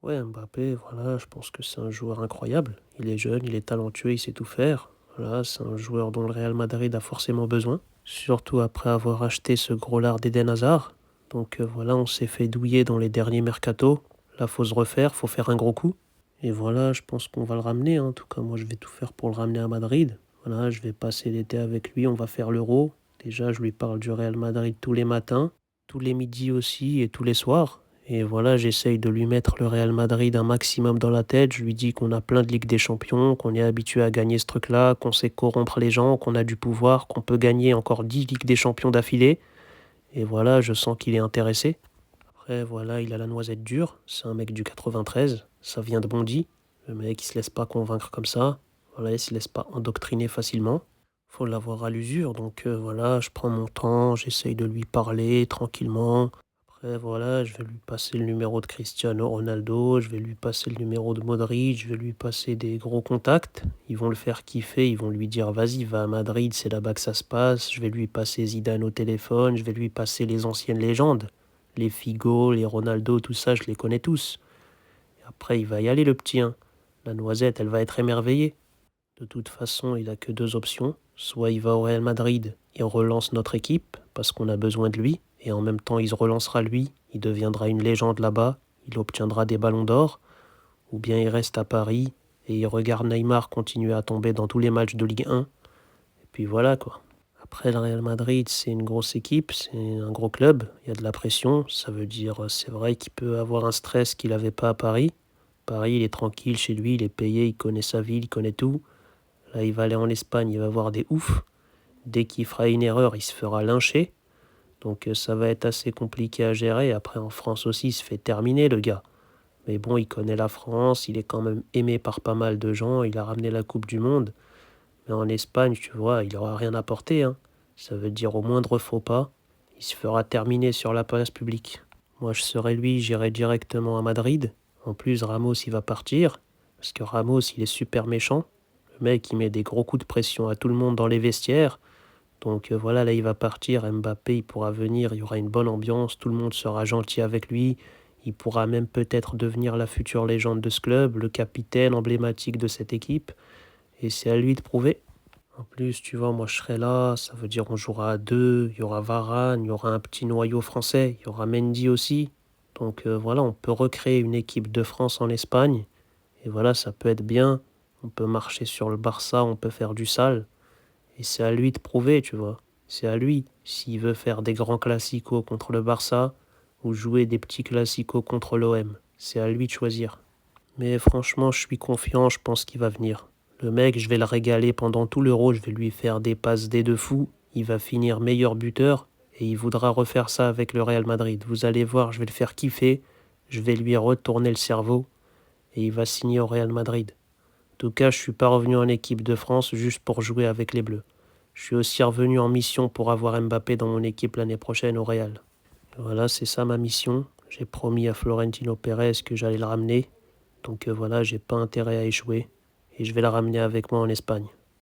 Ouais, Mbappé, voilà, je pense que c'est un joueur incroyable. Il est jeune, il est talentueux, il sait tout faire. Voilà, c'est un joueur dont le Real Madrid a forcément besoin. Surtout après avoir acheté ce gros lard d'Eden Hazard. Donc voilà, on s'est fait douiller dans les derniers mercato. Là, faut se refaire, faut faire un gros coup. Et voilà, je pense qu'on va le ramener, hein. En tout cas, moi, je vais tout faire pour le ramener à Madrid. Voilà, je vais passer l'été avec lui, on va faire l'Euro. Déjà, je lui parle du Real Madrid tous les matins, tous les midis aussi et tous les soirs. Et voilà, j'essaye de lui mettre le Real Madrid un maximum dans la tête. Je lui dis qu'on a plein de Ligues des Champions, qu'on est habitué à gagner ce truc-là, qu'on sait corrompre les gens, qu'on a du pouvoir, qu'on peut gagner encore 10 Ligues des Champions d'affilée. Et voilà, je sens qu'il est intéressé. Après, voilà, il a la noisette dure. C'est un mec du 93. Ça vient de Bondy. Le mec, il se laisse pas convaincre comme ça. Voilà, il se laisse pas endoctriner facilement. Faut l'avoir à l'usure. Donc voilà, je prends mon temps, j'essaye de lui parler tranquillement. Après, voilà, je vais lui passer le numéro de Cristiano Ronaldo, je vais lui passer le numéro de Modric, je vais lui passer des gros contacts. Ils vont le faire kiffer, ils vont lui dire vas-y, va à Madrid, c'est là-bas que ça se passe. Je vais lui passer Zidane au téléphone, je vais lui passer les anciennes légendes. Les Figo, les Ronaldo, tout ça, je les connais tous. Et après, il va y aller le petit, hein. La noisette, elle va être émerveillée. De toute façon, il a que deux options. Soit il va au Real Madrid et on relance notre équipe parce qu'on a besoin de lui, et en même temps il se relancera lui, il deviendra une légende là-bas, il obtiendra des ballons d'or, ou bien il reste à Paris et il regarde Neymar continuer à tomber dans tous les matchs de Ligue 1, et puis voilà quoi. Après le Real Madrid, c'est une grosse équipe, c'est un gros club, il y a de la pression, ça veut dire c'est vrai qu'il peut avoir un stress qu'il n'avait pas à Paris. Paris, il est tranquille chez lui, il est payé, il connaît sa ville, il connaît tout. Là, il va aller en Espagne, il va voir des oufs. Dès qu'il fera une erreur, il se fera lyncher. Donc ça va être assez compliqué à gérer. Après, en France aussi, il se fait terminer, le gars. Mais bon, il connaît la France, il est quand même aimé par pas mal de gens, il a ramené la Coupe du Monde. Mais en Espagne, tu vois, il n'aura rien apporté, hein. Ça veut dire au moindre faux pas, il se fera terminer sur la place publique. Moi, je serais lui, j'irais directement à Madrid. En plus, Ramos, il va partir. Parce que Ramos, il est super méchant. Le mec, il met des gros coups de pression à tout le monde dans les vestiaires. Donc voilà, là, il va partir. Mbappé, il pourra venir. Il y aura une bonne ambiance. Tout le monde sera gentil avec lui. Il pourra même peut-être devenir la future légende de ce club, le capitaine emblématique de cette équipe. Et c'est à lui de prouver. En plus, tu vois, moi, je serai là. Ça veut dire on jouera à deux. Il y aura Varane, il y aura un petit noyau français. Il y aura Mendy aussi. Donc voilà, on peut recréer une équipe de France en Espagne. Et voilà, ça peut être bien. On peut marcher sur le Barça, on peut faire du sale. Et c'est à lui de prouver, tu vois. C'est à lui. S'il veut faire des grands classicos contre le Barça ou jouer des petits classicos contre l'OM. C'est à lui de choisir. Mais franchement, je suis confiant, je pense qu'il va venir. Le mec, je vais le régaler pendant tout l'Euro, je vais lui faire des passes D de fou. Il va finir meilleur buteur et il voudra refaire ça avec le Real Madrid. Vous allez voir, je vais le faire kiffer. Je vais lui retourner le cerveau et il va signer au Real Madrid. En tout cas, je suis pas revenu en équipe de France juste pour jouer avec les Bleus. Je suis aussi revenu en mission pour avoir Mbappé dans mon équipe l'année prochaine au Real. Voilà, c'est ça ma mission. J'ai promis à Florentino Pérez que j'allais le ramener. Donc voilà, j'ai pas intérêt à échouer. Et je vais le ramener avec moi en Espagne.